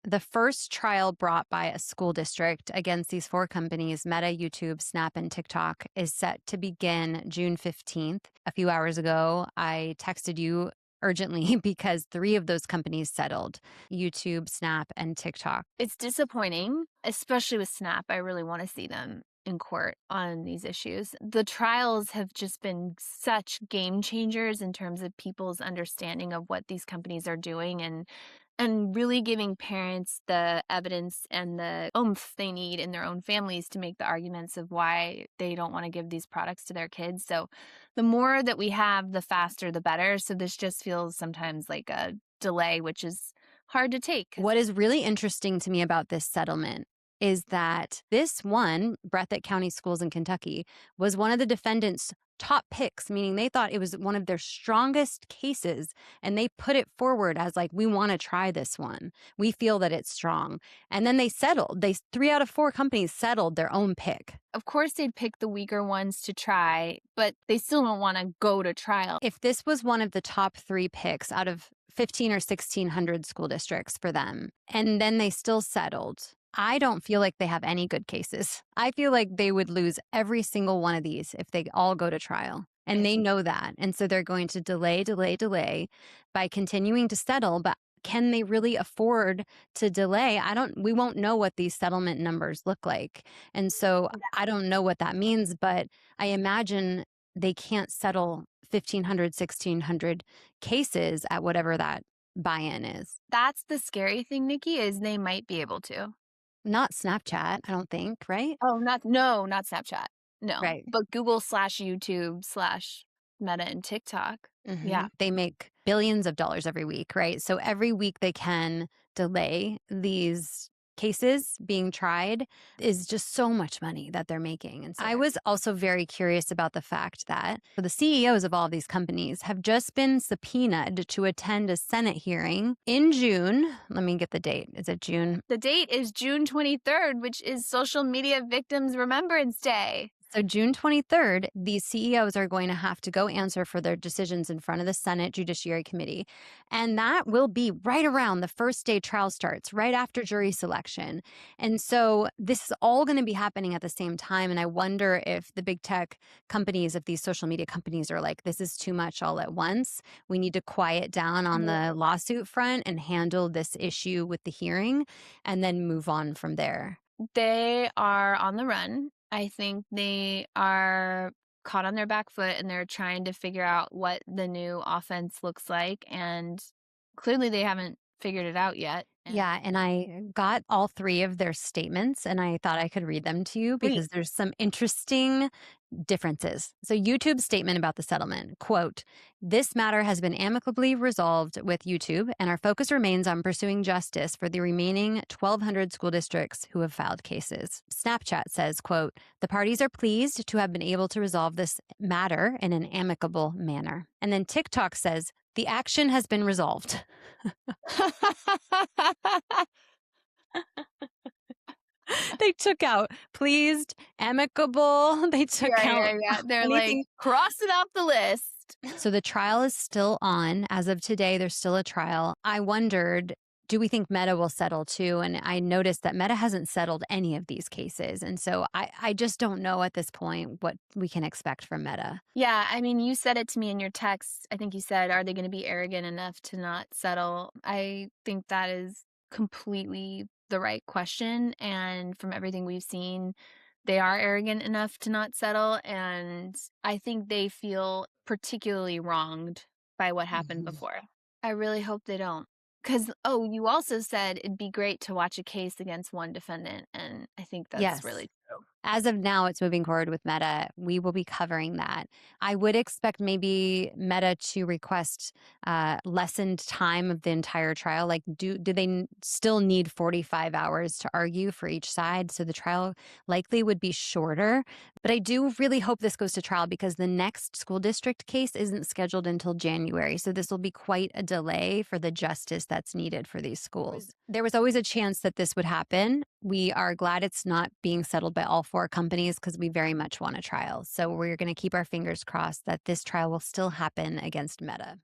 The first trial brought by a school district against these four companies, Meta, YouTube, Snap, and TikTok, is set to begin June 15th. A few hours ago, I texted you urgently because three of those companies settled: YouTube, Snap, and TikTok. It's disappointing, especially with Snap. I really want to see them in court on these issues. The trials have just been such game changers in terms of people's understanding of what these companies are doing and really giving parents the evidence and the oomph they need in their own families to make the arguments of why they don't want to give these products to their kids. So the more that we have, the faster the better. So this just feels sometimes like a delay, which is hard to take. What is really interesting to me about this settlement is that this one, Breathitt County Schools in Kentucky, was one of the defendants' top picks, meaning they thought it was one of their strongest cases. And they put it forward as like, we want to try this one. We feel that it's strong. And then they settled. Three out of four companies settled their own pick. Of course, they'd pick the weaker ones to try, but they still don't want to go to trial. If this was one of the top three picks out of 15 or 1600 school districts for them, and then they still settled, I don't feel like they have any good cases. I feel like they would lose every single one of these if they all go to trial. And they know that. And so they're going to delay by continuing to settle. But can they really afford to delay? We won't know what these settlement numbers look like. And so I don't know what that means, but I imagine they can't settle 1,500, 1,600 cases at whatever that buy-in is. That's the scary thing, Nikki, is they might be able to. Not Snapchat, I don't think, right? Oh, not Snapchat. No, Right. but Google/YouTube/Meta and TikTok. Yeah. They make billions of dollars every week, right? So every week they can delay these cases being tried is just so much money that they're making. And so I was also very curious about the fact that the CEOs of all of these companies have just been subpoenaed to attend a Senate hearing in June. Let me get the date. Is it June? The date is June 23rd, which is Social Media Victims Remembrance Day. So June 23rd, these CEOs are going to have to go answer for their decisions in front of the Senate Judiciary Committee. And that will be right around the first day trial starts, right after jury selection. And so this is all going to be happening at the same time. And I wonder if the big tech companies, if these social media companies are like, this is too much all at once. We need to quiet down on the lawsuit front and handle this issue with the hearing and then move on from there. They are on the run. I think they are caught on their back foot and they're trying to figure out what the new offense looks like. And clearly they haven't figured it out yet. Yeah, and I got all three of their statements and I thought I could read them to you because there's some interesting differences. So YouTube's statement about the settlement, quote, "This matter has been amicably resolved with YouTube and our focus remains on pursuing justice for the remaining 1,200 school districts who have filed cases." Snapchat says, quote, "The parties are pleased to have been able to resolve this matter in an amicable manner." And then TikTok says, "The action has been resolved." They took out pleased, amicable. They took out. Yeah. They're anything. like, cross it off the list. So the trial is still on. As of today, there's still a trial. I wondered, do we think Meta will settle too? And I noticed that Meta hasn't settled any of these cases. And so I just don't know at this point what we can expect from Meta. Yeah, I mean, you said it to me in your text. I think you said, are they going to be arrogant enough to not settle? I think that is completely the right question. And from everything we've seen, they are arrogant enough to not settle. And I think they feel particularly wronged by what happened before. I really hope they don't. Because, you also said it'd be great to watch a case against one defendant. And I think that's really true. As of now, it's moving forward with Meta. We will be covering that. I would expect maybe Meta to request lessened time of the entire trial. Like, do they still need 45 hours to argue for each side? So the trial likely would be shorter. But I do really hope this goes to trial because the next school district case isn't scheduled until January. So this will be quite a delay for the justice that's needed for these schools. There was always a chance that this would happen. We are glad it's not being settled by all four companies because we very much want a trial. So we're going to keep our fingers crossed that this trial will still happen against Meta.